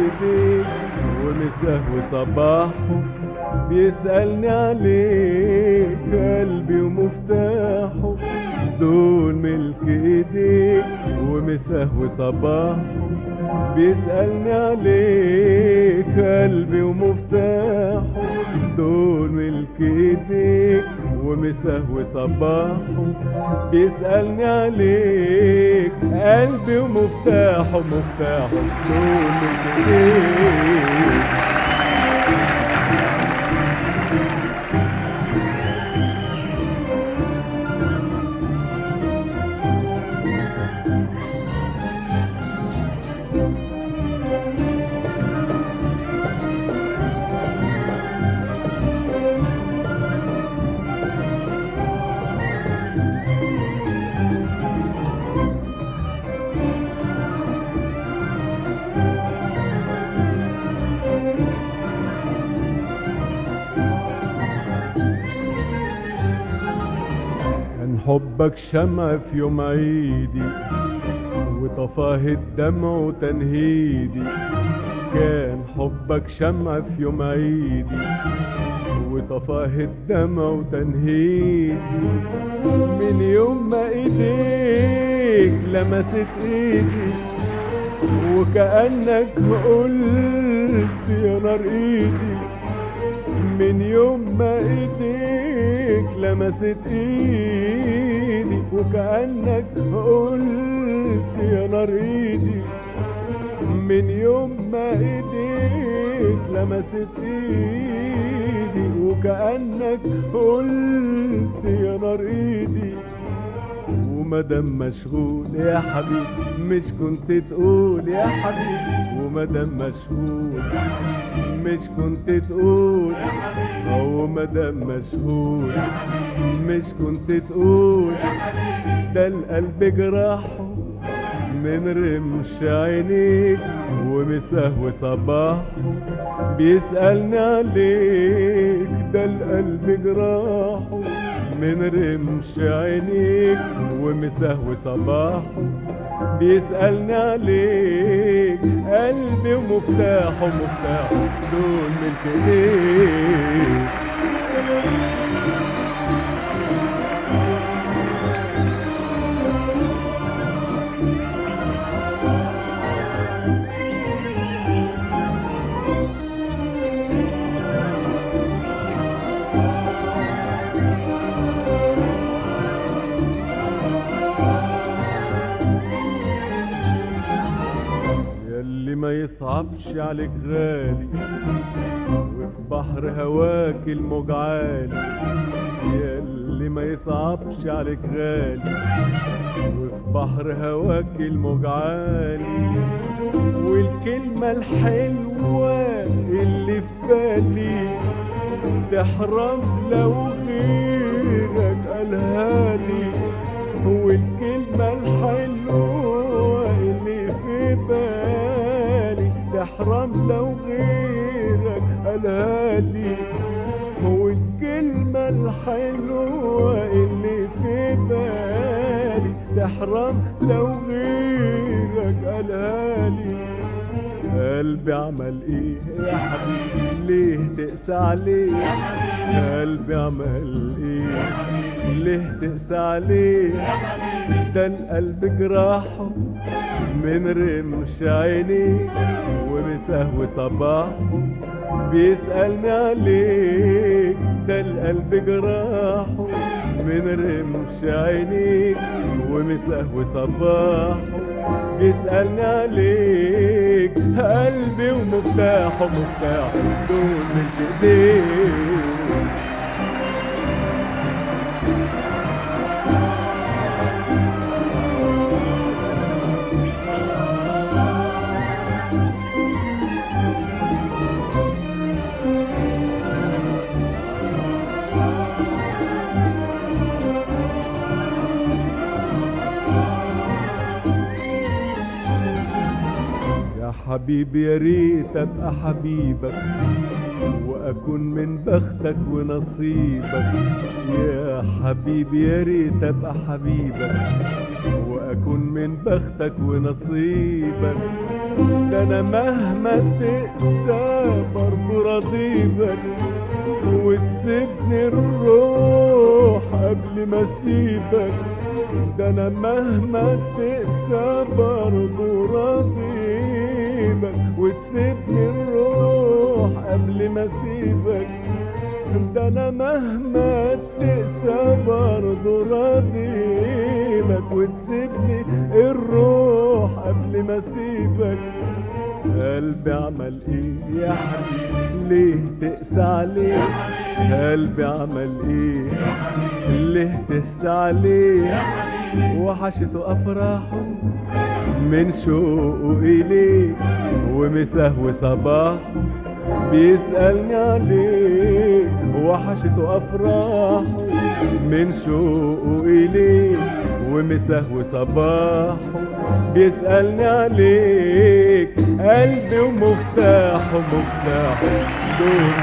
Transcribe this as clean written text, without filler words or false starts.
ايديك ومساه وصباحه بيسألني عليك قلبي ومفتاحه دول ملك ايديك ومساه وصباحه بيسألني عليك قلبي ومفتاحه دول ملك ايديك ومساه وصباحه بيسألني عليك قلبي ومفتاحه مفتاحه دول ملك ايديك. حبك شمع في يوم عيدي وطفاه الدمع وتنهيدي كان حبك شمع في يوم عيدي وطفاه الدمع وتنهيدي من يوم ما ايديك لمست ايدي وكأنك قلت يا نار ايدي من يوم ما ايديك لمست ايدي وكأنك قلت يا نار ايدي من يوم ما ايديك لمست ايدي وكأنك قلت يا نار ايدي ومدام مشغول يا حبيبي مش كنت تقول يا حبيبي ومدام مشغول مش كنت تقول او مدام مشغول مش كنت تقول ده القلب جراحه من رمش عينيك ومساه وصباحه بيسألني عليك ده القلب جراحه من رمش عينيك ومساه وصباحه بيسألني عليك قلبي ومفتاحه مفتاحه دول ملك ايديك. ياللي ما يصعبش عليك غالي وفي بحر هواك الموج عالي ياللي ما يصعبش عليك غالي وفي بحر هواك الموج عالي والكلمة الحلوة اللي في بالي تحرم لو غيرك قالها لي والكلمة الحلوة اللي في بالي تحرم لو غيرك قالها لي والكلمة الحلوة اللي في بالي تحرم لو غيرك قالها لي قلبي عمل ايه يا حبيبي ليه تقسى عليه قلبي عمل ايه ليه تقسى عليه ده القلب جراحه من رمش عينيه ومساه وصباحه بيسألني عليك ده القلب جراحه من رمش عينيك ومساه وصباحه بيسألني عليك قلبي ومفتاحه مفتاحه دول ملك ايديك. حبيبي يا ريت ابقى حبيبك واكون من بختك ونصيبك يا حبيبي يا ريت ابقى حبيبك واكون من بختك ونصيبك. ده انا مهما تقسى برضه راضيبك، وتسيبني الروح قبل ما اسيبك. ده انا مهما تقسى برضه راضيبك، وتسيبني الروح قبل ما اسيبك. ده انا مهما تقسى برضه راضيبك، وتسيبني الروح قبل ما اسيبك. قلبي عمل ايه يا حبيبي ليه تقسى عليه؟ قلبي عمل ايه ليه تقسى عليه؟ وحشته افراحه من شوقه اليه، ومسهو صباحه بيسألني عليك. وحشته افراحه من شوقه اليه، ومسهو صباحه بيسألني عليك. قلبي ومفتاحه مفتاحه دون